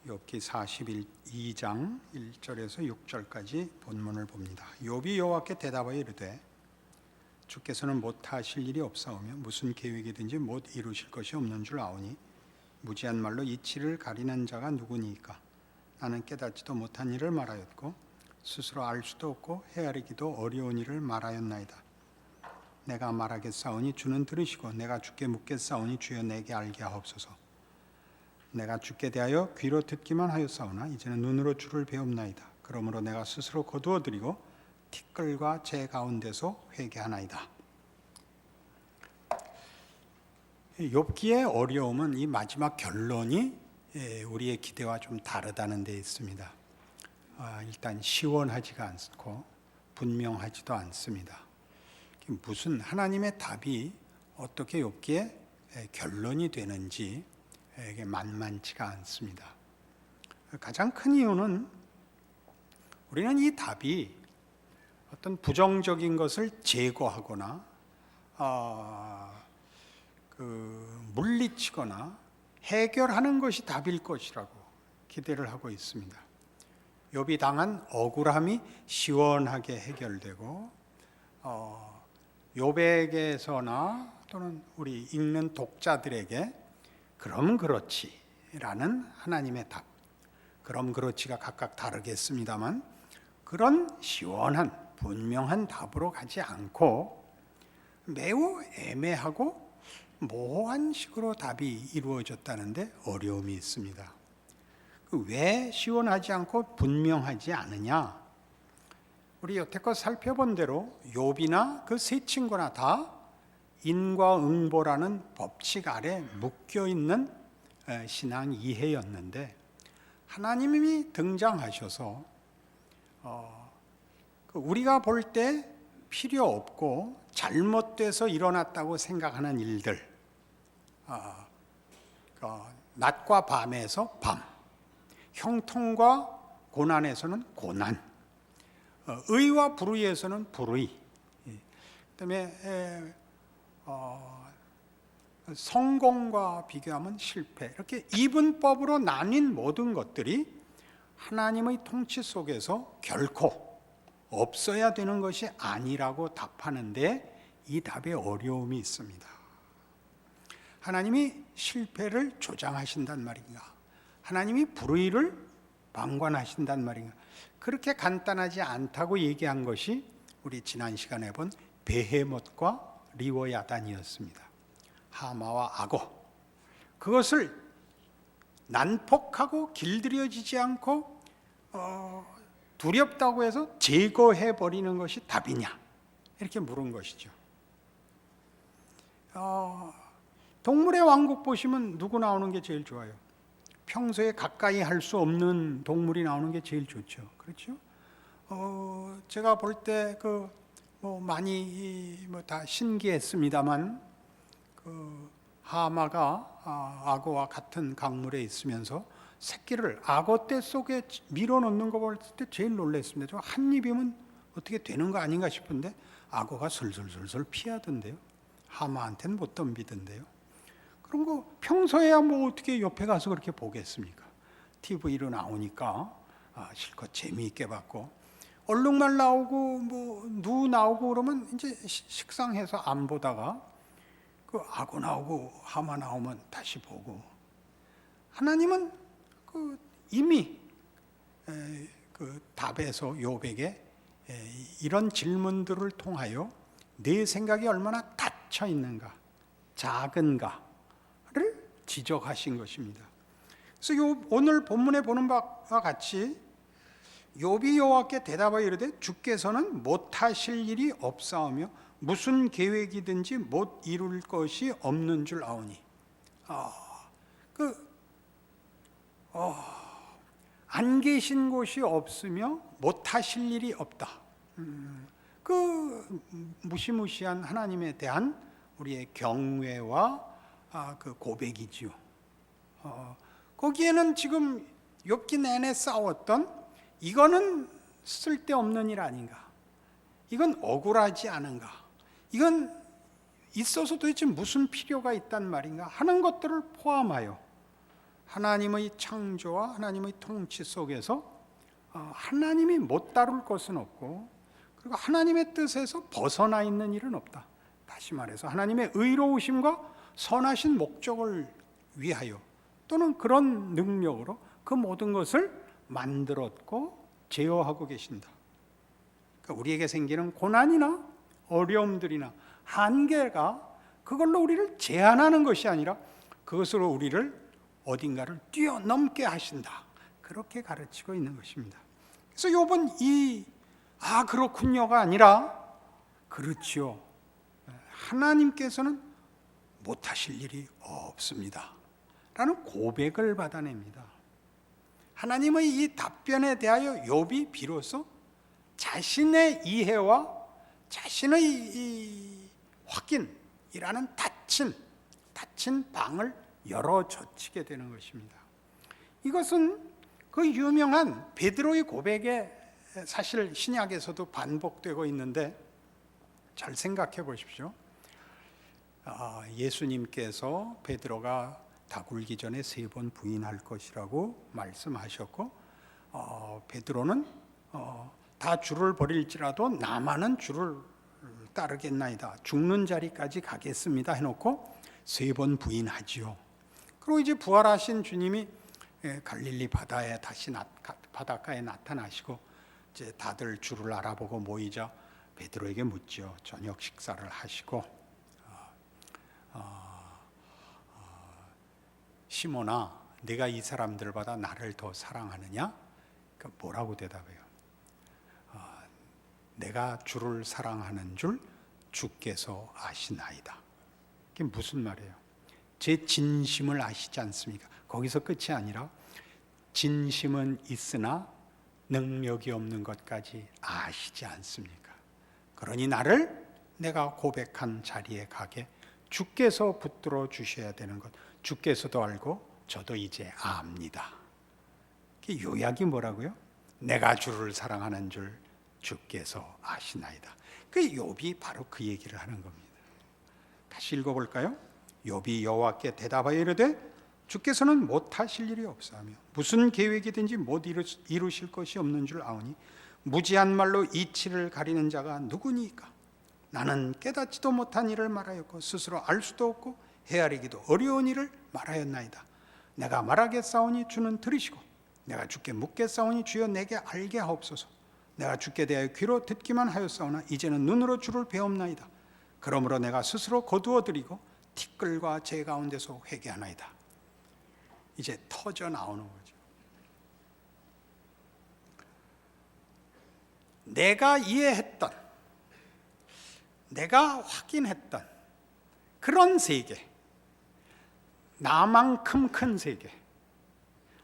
욥기 42장 1절에서 6절까지 본문을 봅니다. 욥이 여호와께 대답하여 이르되 주께서는 못하실 일이 없사오며 무슨 계획이든지 못 이루실 것이 없는 줄 아오니 무지한 말로 이치를 가리는 자가 누구니이까. 나는 깨닫지도 못한 일을 말하였고 스스로 알 수도 없고 헤아리기도 어려운 일을 말하였나이다. 내가 말하겠사오니 주는 들으시고 내가 주께 묻겠사오니 주여 내게 알게 하옵소서. 내가 주께 대하여 귀로 듣기만 하였사오나 이제는 눈으로 주를 배웁나이다. 그러므로 내가 스스로 거두어드리고 티끌과 제 가운데서 회개하나이다. 욥기의 어려움은 이 마지막 결론이 우리의 기대와 좀 다르다는 데 있습니다. 일단 시원하지가 않고 분명하지도 않습니다. 무슨 하나님의 답이 어떻게 욥기의 결론이 되는지 이게 만만치가 않습니다. 가장 큰 이유는 우리는 이 답이 어떤 부정적인 것을 제거하거나 물리치거나 해결하는 것이 답일 것이라고 기대를 하고 있습니다. 욥이 당한 억울함이 시원하게 해결되고 욥에게서나 또는 우리 읽는 독자들에게 그럼 그렇지라는 하나님의 답, 그럼 그렇지가 각각 다르겠습니다만 그런 시원한 분명한 답으로 가지 않고 매우 애매하고 모호한 식으로 답이 이루어졌다는데 어려움이 있습니다. 왜 시원하지 않고 분명하지 않으냐? 우리 여태껏 살펴본 대로 욥이나 그 세 친구나 다 인과응보라는 법칙 아래 묶여있는 신앙 이해였는데 하나님이 등장하셔서 우리가 볼 때 필요 없고 잘못돼서 일어났다고 생각하는 일들, 낮과 밤에서 밤, 형통과 고난에서는 고난, 의와 불의에서는 불의, 그다음에 성공과 비교하면 실패, 이렇게 이분법으로 나뉜 모든 것들이 하나님의 통치 속에서 결코 없어야 되는 것이 아니라고 답하는데 이 답에 어려움이 있습니다. 하나님이 실패를 조장하신단 말인가? 하나님이 불의를 방관하신단 말인가? 그렇게 간단하지 않다고 얘기한 것이 우리 지난 시간에 본 베헤못과 리워야단이었습니다. 하마와 악어, 그것을 난폭하고 길들여지지 않고 두렵다고 해서 제거해버리는 것이 답이냐, 이렇게 물은 것이죠. 동물의 왕국 보시면 누구 나오는 게 제일 좋아요? 평소에 가까이 할 수 없는 동물이 나오는 게 제일 좋죠. 그렇죠? 제가 볼 때 많이 다 신기했습니다만 하마가 악어와 같은 강물에 있으면서 새끼를 악어떼 속에 밀어넣는 거 볼 때 제일 놀랐습니다. 저 한 입이면 어떻게 되는 거 아닌가 싶은데 악어가 슬슬슬슬 피하던데요. 하마한테는 못 덤비던데요. 그런 거 평소에야 어떻게 옆에 가서 그렇게 보겠습니까? TV로 나오니까 실컷 재미있게 봤고, 얼룩말 나오고 누 나오고 그러면 이제 식상해서 안 보다가 그 악어 나오고 하마 나오면 다시 보고. 하나님은 이미 그 답에서 욥에게 이런 질문들을 통하여 내 생각이 얼마나 닫혀 있는가, 작은가를 지적하신 것입니다. 그래서 오늘 본문에 보는 바와 같이 욥이 여호와께 대답하여 이르되 주께서는 못하실 일이 없사오며 무슨 계획이든지 못 이룰 것이 없는 줄 아오니. 안 계신 곳이 없으며 못하실 일이 없다. 그 무시무시한 하나님에 대한 우리의 경외와 그 고백이지요. 거기에는 지금 욥기 내내 싸웠던 이거는 쓸데없는 일 아닌가? 이건 억울하지 않은가? 이건 있어서 도대체 무슨 필요가 있단 말인가? 하는 것들을 포함하여 하나님의 창조와 하나님의 통치 속에서 하나님이 못 다룰 것은 없고, 그리고 하나님의 뜻에서 벗어나 있는 일은 없다. 다시 말해서 하나님의 의로우심과 선하신 목적을 위하여 또는 그런 능력으로 그 모든 것을 만들었고 제어하고 계신다. 그러니까 우리에게 생기는 고난이나 어려움들이나 한계가 그걸로 우리를 제한하는 것이 아니라 그것으로 우리를 어딘가를 뛰어넘게 하신다. 그렇게 가르치고 있는 것입니다. 그래서 욥은 그렇군요가 아니라 그렇지요, 하나님께서는 못하실 일이 없습니다 라는 고백을 받아냅니다. 하나님의 이 답변에 대하여 욥이 비로소 자신의 이해와 자신의 이 확인이라는 닫힌 방을 열어 젖히게 되는 것입니다. 이것은 그 유명한 베드로의 고백에 사실 신약에서도 반복되고 있는데, 잘 생각해 보십시오. 예수님께서 베드로가 다 굴기 전에 3번 부인할 것이라고 말씀하셨고, 베드로는 다 주를 버릴지라도 나만은 주를 따르겠나이다, 죽는 자리까지 가겠습니다 해놓고 3번 부인하지요. 그리고 이제 부활하신 주님이 갈릴리 바닷가에 나타나시고 이제 다들 주를 알아보고 모이자 베드로에게 묻죠. 저녁 식사를 하시고 시몬아, 네가 이 사람들보다 나를 더 사랑하느냐? 그러니까 뭐라고 대답해요? 내가 주를 사랑하는 줄 주께서 아시나이다. 이게 무슨 말이에요? 제 진심을 아시지 않습니까? 거기서 끝이 아니라 진심은 있으나 능력이 없는 것까지 아시지 않습니까? 그러니 나를 내가 고백한 자리에 가게 주께서 붙들어 주셔야 되는 것, 주께서도 알고 저도 이제 압니다. 요약이 뭐라고요? 내가 주를 사랑하는 줄 주께서 아시나이다. 그 욥이 바로 그 얘기를 하는 겁니다. 다시 읽어볼까요? 욥이 여호와께 대답하여 이르되 주께서는 못하실 일이 없사하며 무슨 계획이든지 못 이루실 것이 없는 줄 아오니 무지한 말로 이치를 가리는 자가 누구니까? 나는 깨닫지도 못한 일을 말하였고 스스로 알 수도 없고 헤아리기도 어려운 일을 말하였나이다. 내가 말하겠사오니 주는 들으시고 내가 주께 묻겠사오니 주여 내게 알게 하옵소서. 내가 주께 대하여 귀로 듣기만 하였사오나 이제는 눈으로 주를 배옵나이다. 그러므로 내가 스스로 거두어드리고 티끌과 제 가운데서 회개하나이다. 이제 터져 나오는 거죠. 내가 이해했던, 내가 확인했던 그런 세계, 나만큼 큰 세계,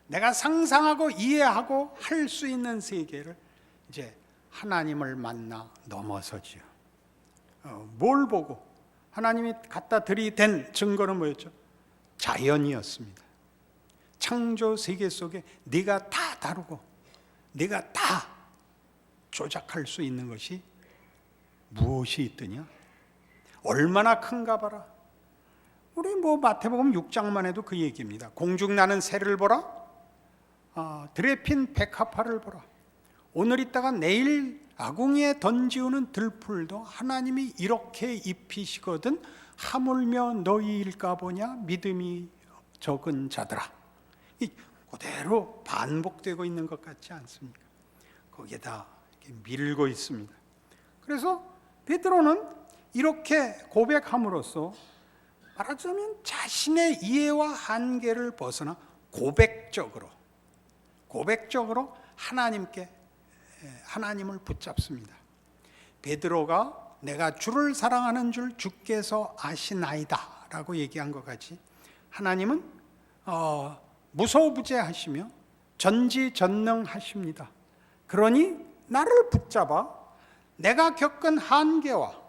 내가 상상하고 이해하고 할 수 있는 세계를 이제 하나님을 만나 넘어서지요. 뭘 보고? 하나님이 갖다 들이댄 증거는 뭐였죠? 자연이었습니다. 창조 세계 속에 네가 다 다루고 네가 다 조작할 수 있는 것이 무엇이 있더냐? 얼마나 큰가 봐라. 우리 마태복음 6장만 해도 그 얘기입니다. 공중 나는 새를 보라, 들에 핀 백합화를 보라. 오늘 있다가 내일 아궁이에 던지우는 들풀도 하나님이 이렇게 입히시거든 하물며 너희일까 보냐 믿음이 적은 자들아. 그대로 반복되고 있는 것 같지 않습니까? 거기에다 밀고 있습니다. 그래서 베드로는 이렇게 고백함으로써 말하자면 자신의 이해와 한계를 벗어나 고백적으로 하나님을 붙잡습니다. 베드로가 내가 주를 사랑하는 줄 주께서 아시나이다 라고 얘기한 것 같이 하나님은 무소부재하시며 전지전능하십니다. 그러니 나를 붙잡아 내가 겪은 한계와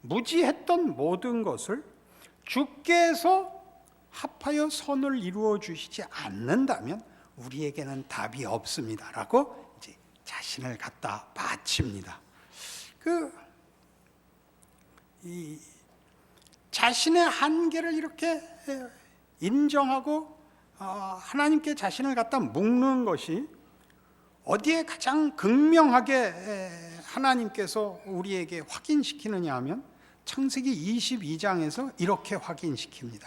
무지했던 모든 것을 주께서 합하여 선을 이루어 주시지 않는다면 우리에게는 답이 없습니다 라고 이제 자신을 갖다 바칩니다. 자신의 한계를 이렇게 인정하고 하나님께 자신을 갖다 묶는 것이 어디에 가장 극명하게 하나님께서 우리에게 확인시키느냐 하면 창세기 22장에서 이렇게 확인시킵니다.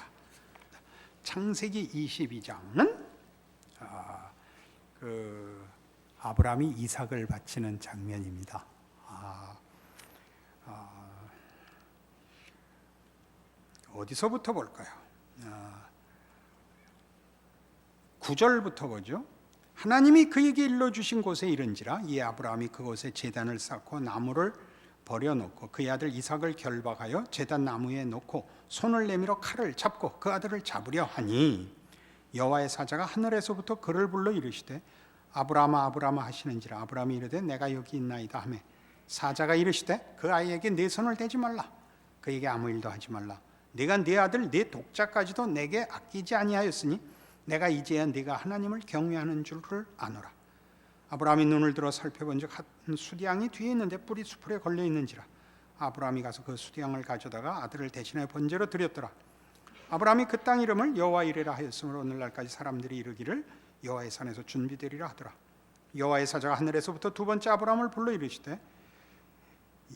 창세기 22장은 아브라함이 이삭을 바치는 장면입니다. 어디서부터 볼까요? 9절부터 보죠. 하나님이 그에게 일러주신 곳에 이른지라 이 아브라함이 그곳에 제단을 쌓고 나무를 버려놓고 그의 아들 이삭을 결박하여 제단 나무에 놓고 손을 내밀어 칼을 잡고 그 아들을 잡으려 하니 여호와의 사자가 하늘에서부터 그를 불러 이르시되 아브라함아 아브라함아 하시는지라 아브라함이 이르되 내가 여기 있나이다 하며 사자가 이르시되 그 아이에게 내 손을 대지 말라 그에게 아무 일도 하지 말라 네가 네 아들 네 독자까지도 내게 아끼지 아니하였으니 내가 이제야 네가 하나님을 경외하는 줄을 아노라. 아브라함이 눈을 들어 살펴본즉 한 수디양이 뒤에 있는데 뿔이 수풀에 걸려 있는지라 아브라함이 가서 그 수디양을 가져다가 아들을 대신하여 번제로 드렸더라. 아브라함이 그 땅 이름을 여호와 이레라 하였으므로 오늘날까지 사람들이 이르기를 여호와의 산에서 준비되리라 하더라. 여호와의 사자가 하늘에서부터 두 번째 아브라함을 불러 이르시되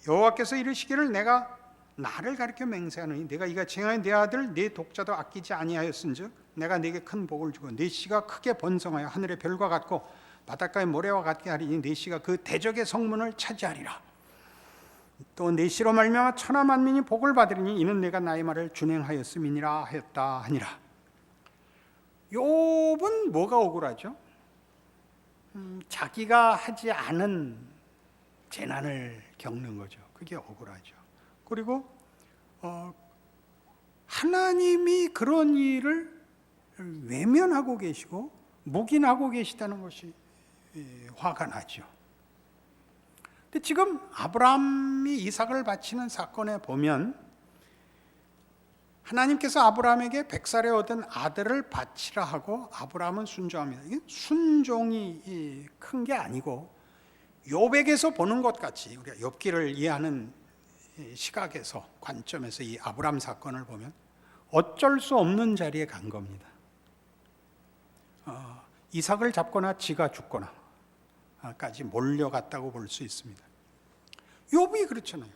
여호와께서 이르시기를 내가 나를 가리켜 맹세하노니 내가 이같이 행하여 네 아들 네 독자도 아끼지 아니하였은즉 내가 네게 큰 복을 주고 네 씨가 크게 번성하여 하늘의 별과 같고 바닷가의 모래와 같게 하리니 네 씨가 그 대적의 성문을 차지하리라. 또 네 씨로 말미암아 천하 만민이 복을 받으리니 이는 내가 나의 말을 준행하였음이니라 하였다 하니라. 욥은 뭐가 억울하죠? 자기가 하지 않은 재난을 겪는 거죠. 그게 억울하죠. 그리고 하나님이 그런 일을 외면하고 계시고 묵인하고 계시다는 것이 화가 나죠. 근데 지금 아브라함이 이삭을 바치는 사건에 보면 하나님께서 아브라함에게 100살에 얻은 아들을 바치라 하고 아브라함은 순종합니다. 이게 순종이 큰 게 아니고 욥에게서 보는 것 같이 우리가 욥기를 이해하는 시각에서 관점에서 이 아브라함 사건을 보면 어쩔 수 없는 자리에 간 겁니다. 이삭을 잡거나 지가 죽거나 까지 몰려갔다고 볼 수 있습니다. 욥이 그렇잖아요.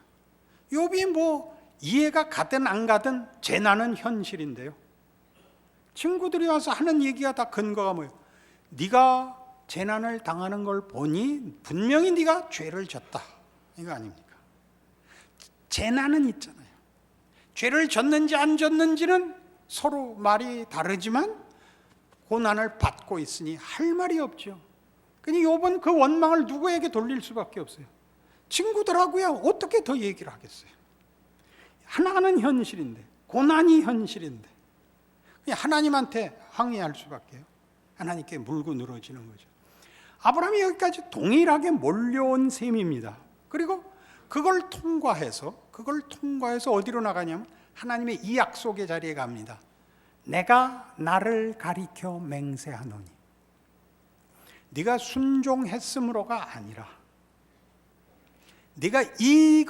욥이 뭐 이해가 가든 안 가든 재난은 현실인데요. 친구들이 와서 하는 얘기가 다 근거가 뭐예요? 네가 재난을 당하는 걸 보니 분명히 네가 죄를 졌다. 이거 아닙니까? 재난은 있잖아요. 죄를 졌는지 안 졌는지는 서로 말이 다르지만 고난을 받고 있으니 할 말이 없죠. 그러니 욥은 그 원망을 누구에게 돌릴 수밖에 없어요. 친구들하고야 어떻게 더 얘기를 하겠어요. 하나는 현실인데, 고난이 현실인데 하나님한테 항의할 수밖에요. 하나님께 물고 늘어지는 거죠. 아브라함이 여기까지 동일하게 몰려온 셈입니다. 그리고 그걸 통과해서 어디로 나가냐면 하나님의 이 약속의 자리에 갑니다. 내가 나를 가리켜 맹세하노니. 네가 순종했으므로가 아니라 네가 이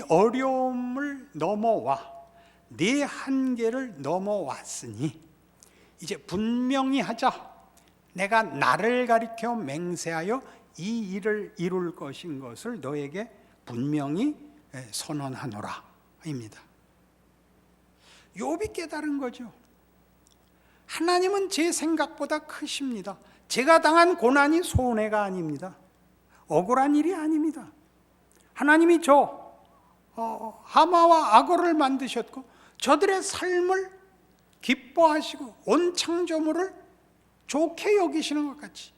어려움을 넘어와 네 한계를 넘어왔으니 이제 분명히 하자. 내가 나를 가리켜 맹세하여 이 일을 이룰 것인 것을 너에게 분명히 선언하노라 입니다. 욥이 깨달은 거죠. 하나님은 제 생각보다 크십니다. 제가 당한 고난이 손해가 아닙니다. 억울한 일이 아닙니다. 하나님이 하마와 악어를 만드셨고 저들의 삶을 기뻐하시고 온 창조물을 좋게 여기시는 것 같이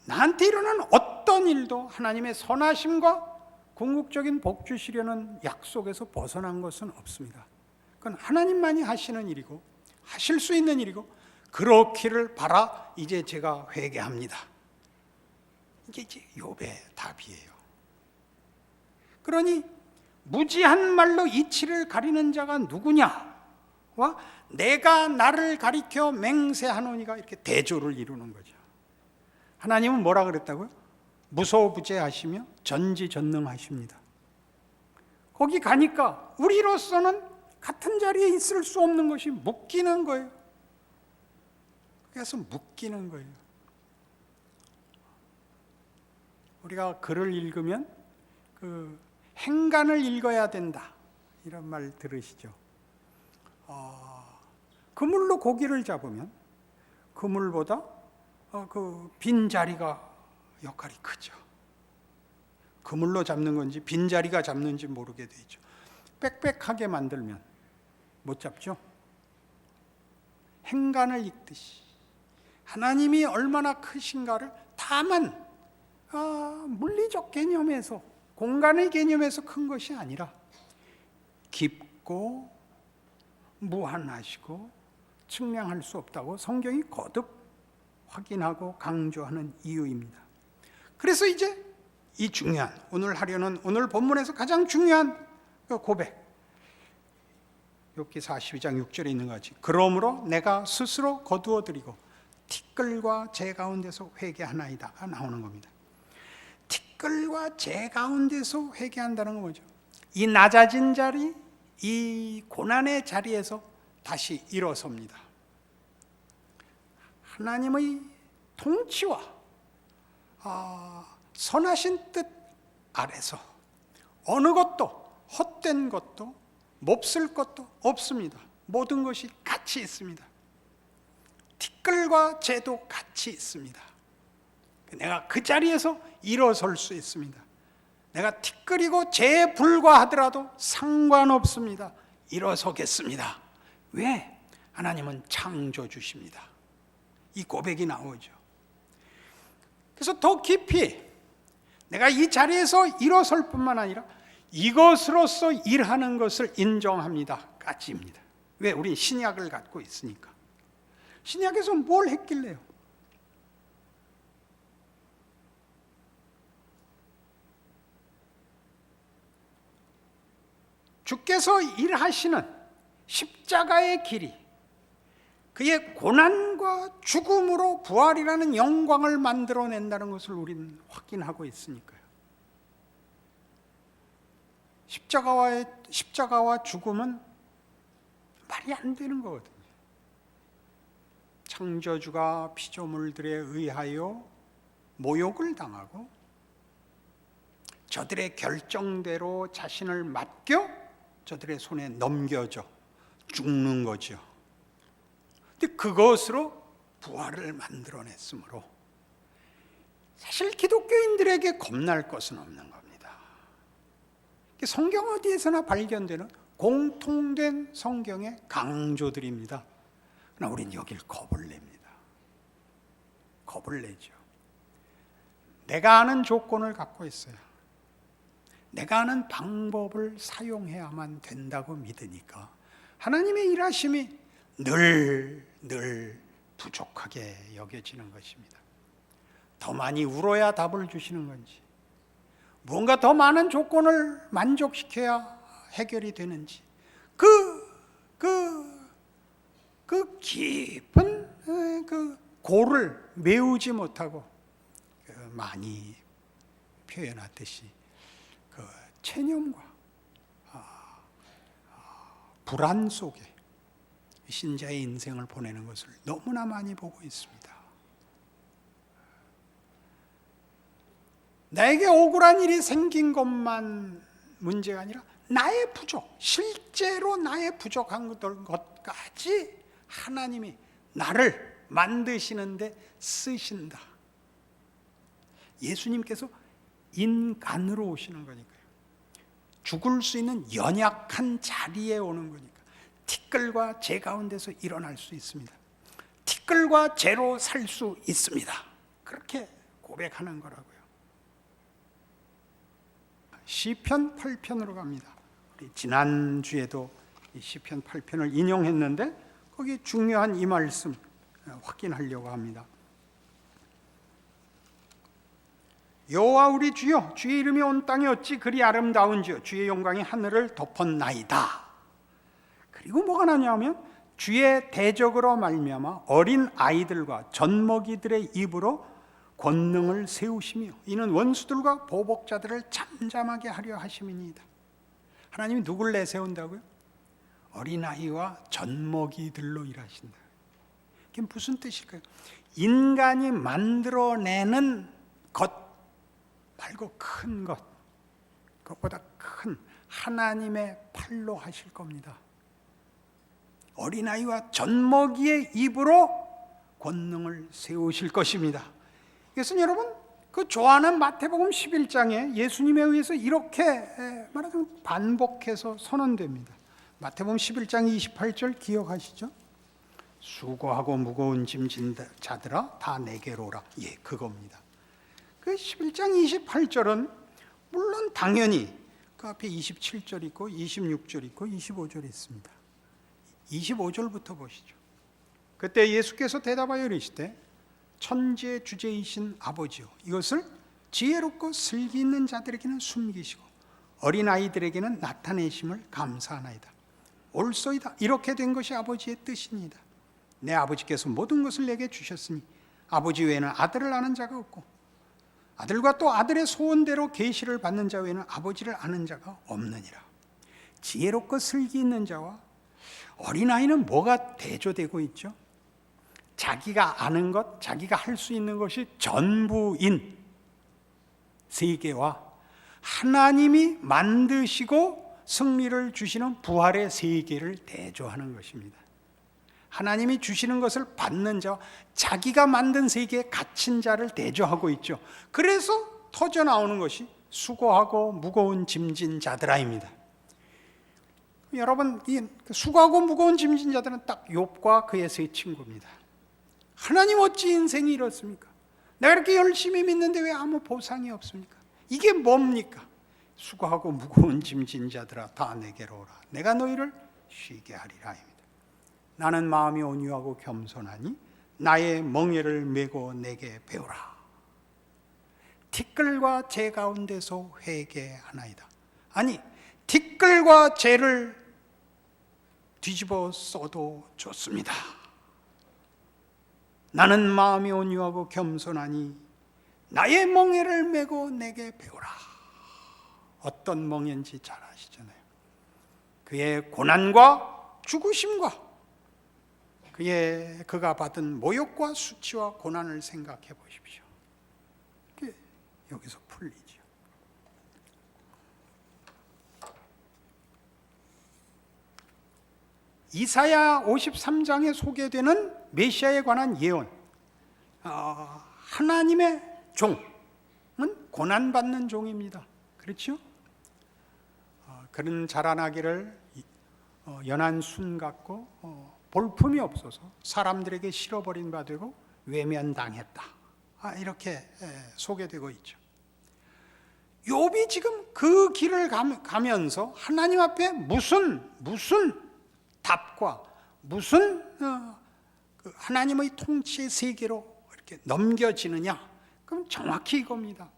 나한테 일어난 어떤 일도 하나님의 선하심과 궁극적인 복 주시려는 약속에서 벗어난 것은 없습니다. 그건 하나님만이 하시는 일이고 하실 수 있는 일이고 그렇기를 바라 이제 제가 회개합니다. 이게 이제 욥의 답이에요. 그러니 무지한 말로 이치를 가리는 자가 누구냐와 내가 나를 가리켜 맹세하노니가 이렇게 대조를 이루는 거죠. 하나님은 뭐라 그랬다고요? 무소부재하시며 전지전능하십니다. 거기 가니까 우리로서는 같은 자리에 있을 수 없는 것이 묶이는 거예요. 그래서 묶이는 거예요. 우리가 글을 읽으면 그 행간을 읽어야 된다 이런 말 들으시죠? 그물로 고기를 잡으면 그물보다 그 빈자리가 역할이 크죠. 그물로 잡는 건지 빈자리가 잡는지 모르게 되죠. 빽빽하게 만들면 못 잡죠. 행간을 읽듯이 하나님이 얼마나 크신가를 다만 물리적 개념에서, 공간의 개념에서 큰 것이 아니라 깊고 무한하시고 측량할 수 없다고 성경이 거듭 확인하고 강조하는 이유입니다. 그래서 이제 이 중요한, 오늘 본문에서 가장 중요한 그 고백, 욥기 42장 6절에 있는 것 같이, 그러므로 내가 스스로 거두어드리고 티끌과 재 가운데서 회개하나이다가 나오는 겁니다. 티끌과 재 가운데서 회개한다는 건 뭐죠? 이 낮아진 자리, 이 고난의 자리에서 다시 일어섭니다. 하나님의 통치와 선하신 뜻 아래서 어느 것도 헛된 것도 몹쓸 것도 없습니다. 모든 것이 같이 있습니다. 티끌과 재도 같이 있습니다. 내가 그 자리에서 일어설 수 있습니다. 내가 티끌이고 재에 불과하더라도 상관없습니다. 일어서겠습니다. 왜? 하나님은 창조주십니다. 이 고백이 나오죠. 그래서 더 깊이 내가 이 자리에서 일어설 뿐만 아니라 이것으로서 일하는 것을 인정합니다 까지입니다. 왜? 우린 신약을 갖고 있으니까. 신약에서 뭘 했길래요? 주께서 일하시는 십자가의 길이 그의 고난과 죽음으로 부활이라는 영광을 만들어낸다는 것을 우리는 확인하고 있으니까요. 십자가와 죽음은 말이 안 되는 거거든요. 창조주가 피조물들에 의하여 모욕을 당하고 저들의 결정대로 자신을 맡겨 저들의 손에 넘겨져 죽는 거죠. 근데 그것으로 부활을 만들어냈으므로 사실 기독교인들에게 겁날 것은 없는 겁니다. 성경 어디에서나 발견되는 공통된 성경의 강조들입니다. 그러나 우린 여길 겁을 냅니다. 겁을 내죠. 내가 아는 조건을 갖고 있어요. 내가 아는 방법을 사용해야만 된다고 믿으니까 하나님의 일하심이 늘 부족하게 여겨지는 것입니다. 더 많이 울어야 답을 주시는 건지, 무언가 더 많은 조건을 만족시켜야 해결이 되는지, 그 깊은 그 고를 메우지 못하고 많이 표현하듯이 그 체념과 불안 속에 신자의 인생을 보내는 것을 너무나 많이 보고 있습니다. 나에게 억울한 일이 생긴 것만 문제가 아니라 나의 부족, 실제로 나의 부족한 것까지 하나님이 나를 만드시는데 쓰신다. 예수님께서 인간으로 오시는 거니까요. 죽을 수 있는 연약한 자리에 오는 거니까 티끌과 재 가운데서 일어날 수 있습니다. 티끌과 재로 살 수 있습니다. 그렇게 고백하는 거라고요. 시편 8편으로 갑니다. 우리 지난주에도 이 시편 8편을 인용했는데 거기 중요한 이 말씀 확인하려고 합니다. 여호와 우리 주여, 주의 이름이 온 땅에 어찌 그리 아름다운지요, 주의 영광이 하늘을 덮었나이다. 그리고 뭐가 나냐면 주의 대적으로 말미암아 어린 아이들과 젖먹이들의 입으로 권능을 세우시며 이는 원수들과 보복자들을 잠잠하게 하려 하심이니이다. 하나님이 누굴 내세운다고요? 어린아이와 젖먹이들로 일하신다. 이게 무슨 뜻일까요? 인간이 만들어내는 것 말고 큰 것, 그것보다 큰 하나님의 팔로 하실 겁니다. 어린아이와 젖먹이의 입으로 권능을 세우실 것입니다. 이것은 여러분 그 좋아하는 마태복음 11장에 예수님에 의해서 이렇게 말하자면 반복해서 선언됩니다. 마태복음 11장 28절 기억하시죠? 수고하고 무거운 짐진 자들아 다 내게로 오라. 예, 그겁니다. 그 11장 28절은 물론 당연히 그 앞에 27절 있고 26절 있고 25절 있습니다. 25절부터 보시죠. 그때 예수께서 대답하여 이르시되 천지의 주제이신 아버지요, 이것을 지혜롭고 슬기 있는 자들에게는 숨기시고 어린아이들에게는 나타내심을 감사하나이다. 옳소이다. 이렇게 된 것이 아버지의 뜻이니이다. 내 아버지께서 모든 것을 내게 주셨으니 아버지 외에는 아들을 아는 자가 없고 아들과 또 아들의 소원대로 계시를 받는 자 외에는 아버지를 아는 자가 없느니라. 지혜롭고 슬기 있는 자와 어린아이는 뭐가 대조되고 있죠? 자기가 아는 것, 자기가 할 수 있는 것이 전부인 세계와 하나님이 만드시고 승리를 주시는 부활의 세계를 대조하는 것입니다. 하나님이 주시는 것을 받는 자와 자기가 만든 세계에 갇힌 자를 대조하고 있죠. 그래서 터져 나오는 것이 수고하고 무거운 짐진 자들아입니다. 여러분, 이 수고하고 무거운 짐진 자들은 딱 욥과 그의 세 친구입니다. 하나님 어찌 인생이 이렇습니까? 내가 이렇게 열심히 믿는데 왜 아무 보상이 없습니까? 이게 뭡니까? 수고하고 무거운 짐진 자들아 다 내게로 오라. 내가 너희를 쉬게 하리라입니다. 나는 마음이 온유하고 겸손하니 나의 멍에를 메고 내게 배우라. 티끌과 재 가운데서 회개하나이다. 아니, 티끌과 재를 뒤집어 써도 좋습니다. 나는 마음이 온유하고 겸손하니 나의 멍에를 메고 내게 배우라. 어떤 멍에인지 잘 아시잖아요. 그의 고난과 죽으심과 그가 받은 모욕과 수치와 고난을 생각해 보십시오. 그게 여기서 풀리죠. 이사야 53장에 소개되는 메시아에 관한 예언, 하나님의 종은 고난받는 종입니다. 그렇죠? 그는 자라나기를 연한 순 같고 볼품이 없어서 사람들에게 실어버린 바 되고 외면당했다. 이렇게 소개되고 있죠. 욥이 지금 그 길을 가면서 하나님 앞에 무슨 답과 무슨 하나님의 통치의 세계로 이렇게 넘겨지느냐? 그럼 정확히 이겁니다.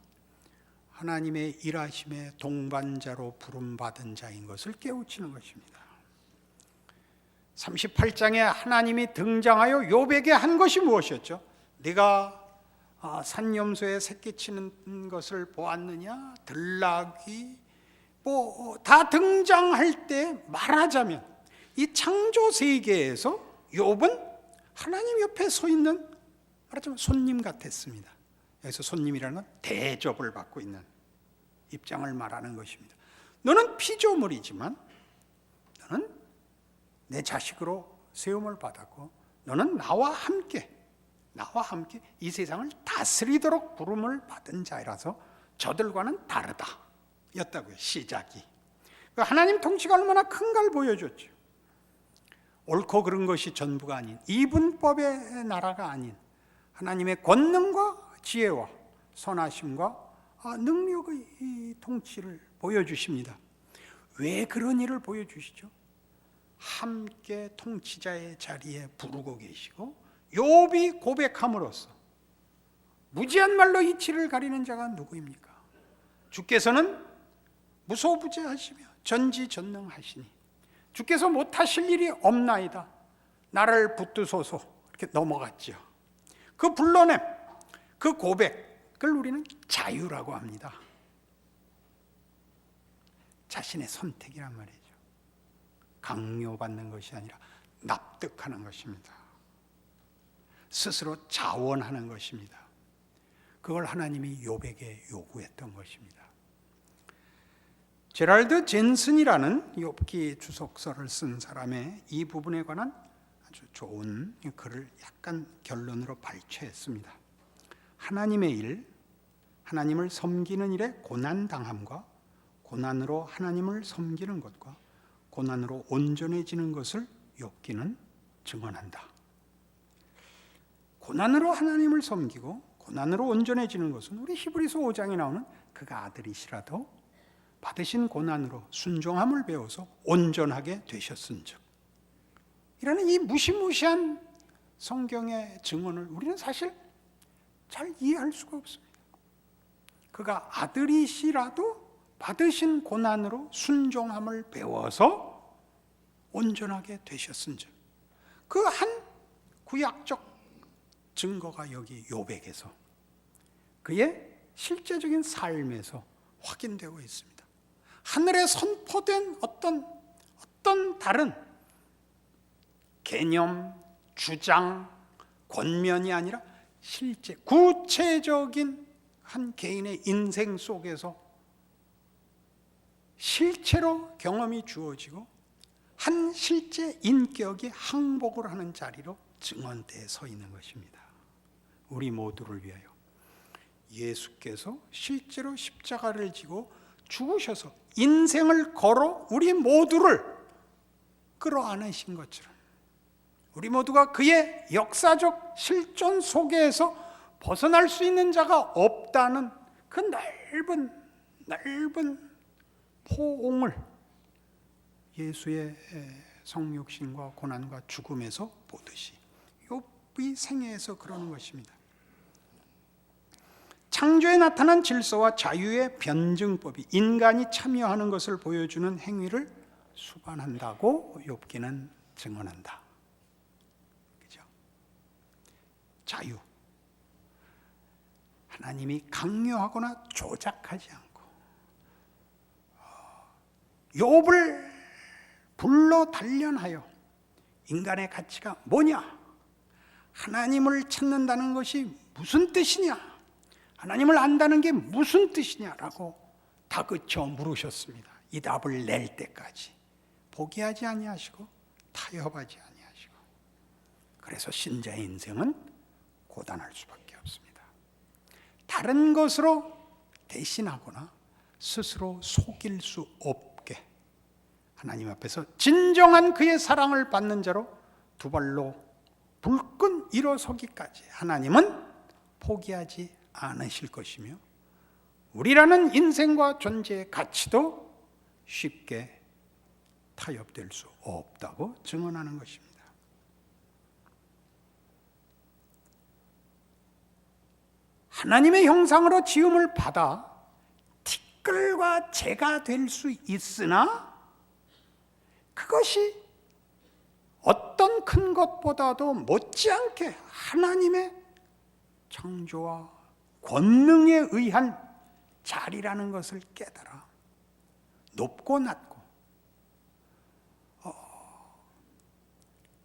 하나님의 일하심의 동반자로 부름받은 자인 것을 깨우치는 것입니다. 38장에 하나님이 등장하여 욥에게 한 것이 무엇이었죠? 네가 산염소에 새끼치는 것을 보았느냐? 들나귀 다 등장할 때 말하자면 이 창조 세계에서 욥은 하나님 옆에 서 있는 말하자면 손님 같았습니다. 여기서 손님이라는 건 대접을 받고 있는 입장을 말하는 것입니다. 너는 피조물이지만 너는 내 자식으로 세움을 받았고 너는 나와 함께 이 세상을 다스리도록 부름을 받은 자라서 저들과는 다르다 였다고요. 시작이 하나님 통치가 얼마나 큰가를 보여줬죠. 옳고 그른 것이 전부가 아닌 이분법의 나라가 아닌 하나님의 권능과 지혜와 선하심과 능력의 이 통치를 보여주십니다. 왜 그런 일을 보여주시죠? 함께 통치자의 자리에 부르고 계시고 욥이 고백함으로써 무지한 말로 이치를 가리는 자가 누구입니까? 주께서는 무소부재하시며 전지전능하시니 주께서 못하실 일이 없나이다. 나를 붙드소서. 이렇게 넘어갔죠. 그 불러냄, 그 고백을 우리는 자유라고 합니다. 자신의 선택이란 말이죠. 강요받는 것이 아니라 납득하는 것입니다. 스스로 자원하는 것입니다. 그걸 하나님이 욥에게 요구했던 것입니다. 제랄드 젠슨이라는 욥기 주석서를 쓴 사람의 이 부분에 관한 아주 좋은 글을 약간 결론으로 발췌했습니다. 하나님의 일, 하나님을 섬기는 일에 고난당함과 고난으로 하나님을 섬기는 것과 고난으로 온전해지는 것을 욥기는 증언한다. 고난으로 하나님을 섬기고 고난으로 온전해지는 것은 우리 히브리서 5장에 나오는 그가 아들이시라도 받으신 고난으로 순종함을 배워서 온전하게 되셨은즉, 이라는 이 무시무시한 성경의 증언을 우리는 사실 잘 이해할 수가 없습니다. 그가 아들이시라도 받으신 고난으로 순종함을 배워서 온전하게 되셨은즉, 그 한 구약적 증거가 여기 욥에게서, 그의 실제적인 삶에서 확인되고 있습니다. 하늘에 선포된 어떤 다른 개념, 주장, 권면이 아니라 실제 구체적인 한 개인의 인생 속에서 실체로 경험이 주어지고 한 실제 인격이 항복을 하는 자리로 증언대에 서 있는 것입니다. 우리 모두를 위하여 예수께서 실제로 십자가를 지고 죽으셔서 인생을 걸어 우리 모두를 끌어안으신 것처럼, 우리 모두가 그의 역사적 실존 속에서 벗어날 수 있는 자가 없다는 그 넓은 포옹을 예수의 성육신과 고난과 죽음에서 보듯이 욥이 생애에서 그러는 것입니다. 창조에 나타난 질서와 자유의 변증법이 인간이 참여하는 것을 보여주는 행위를 수반한다고 욥기는 증언한다. 그죠? 자유. 하나님이 강요하거나 조작하지 않고 욥을 불러 단련하여 인간의 가치가 뭐냐? 하나님을 찾는다는 것이 무슨 뜻이냐? 하나님을 안다는 게 무슨 뜻이냐라고 다그쳐 물으셨습니다. 이 답을 낼 때까지 포기하지 아니하시고 타협하지 아니하시고, 그래서 신자의 인생은 고단할 수밖에 없습니다. 다른 것으로 대신하거나 스스로 속일 수 없게 하나님 앞에서 진정한 그의 사랑을 받는 자로 두 발로 불끈 일어서기까지 하나님은 포기하지 않으실 것이며, 우리라는 인생과 존재의 가치도 쉽게 타협될 수 없다고 증언하는 것입니다. 하나님의 형상으로 지음을 받아 티끌과 재가 될 수 있으나 그것이 어떤 큰 것보다도 못지않게 하나님의 창조와 권능에 의한 자리라는 것을 깨달아 높고 낮고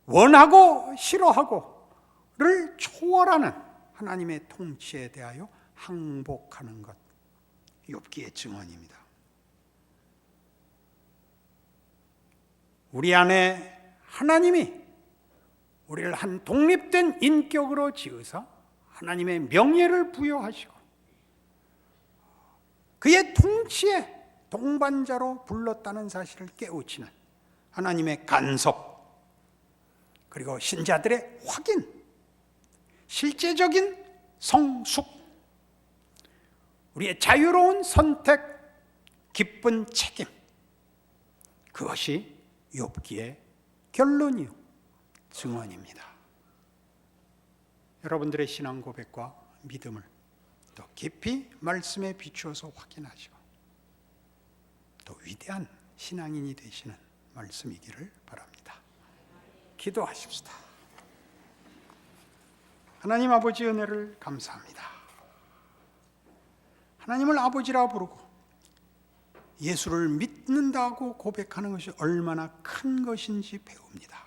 원하고 싫어하고를 초월하는 하나님의 통치에 대하여 항복하는 것, 욥기의 증언입니다. 우리 안에 하나님이 우리를 한 독립된 인격으로 지으사 하나님의 명예를 부여하시고 그의 통치에 동반자로 불렀다는 사실을 깨우치는 하나님의 간섭, 그리고 신자들의 확인, 실제적인 성숙, 우리의 자유로운 선택, 기쁜 책임, 그것이 욥기의 결론이요 증언입니다. 여러분들의 신앙 고백과 믿음을 더 깊이 말씀에 비추어서 확인하시고 더 위대한 신앙인이 되시는 말씀이기를 바랍니다. 기도하십시다. 하나님 아버지 은혜를 감사합니다. 하나님을 아버지라 부르고 예수를 믿는다고 고백하는 것이 얼마나 큰 것인지 배웁니다.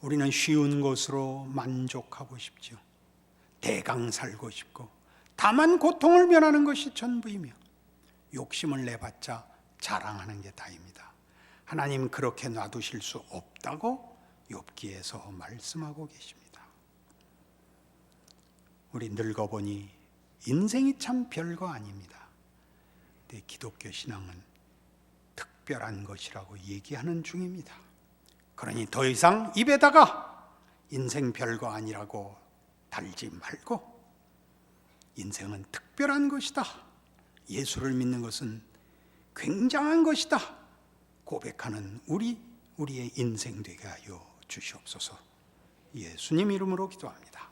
우리는 쉬운 것으로 만족하고 싶죠. 대강 살고 싶고 다만 고통을 면하는 것이 전부이며 욕심을 내봤자 자랑하는 게 다입니다. 하나님 그렇게 놔두실 수 없다고 욥기에서 말씀하고 계십니다. 우리 늙어보니 인생이 참 별거 아닙니다. 근데 기독교 신앙은 특별한 것이라고 얘기하는 중입니다. 그러니 더 이상 입에다가 인생 별거 아니라고 달지 말고 인생은 특별한 것이다. 예수를 믿는 것은 굉장한 것이다. 고백하는 우리의 인생 되게 하여 주시옵소서. 예수님 이름으로 기도합니다.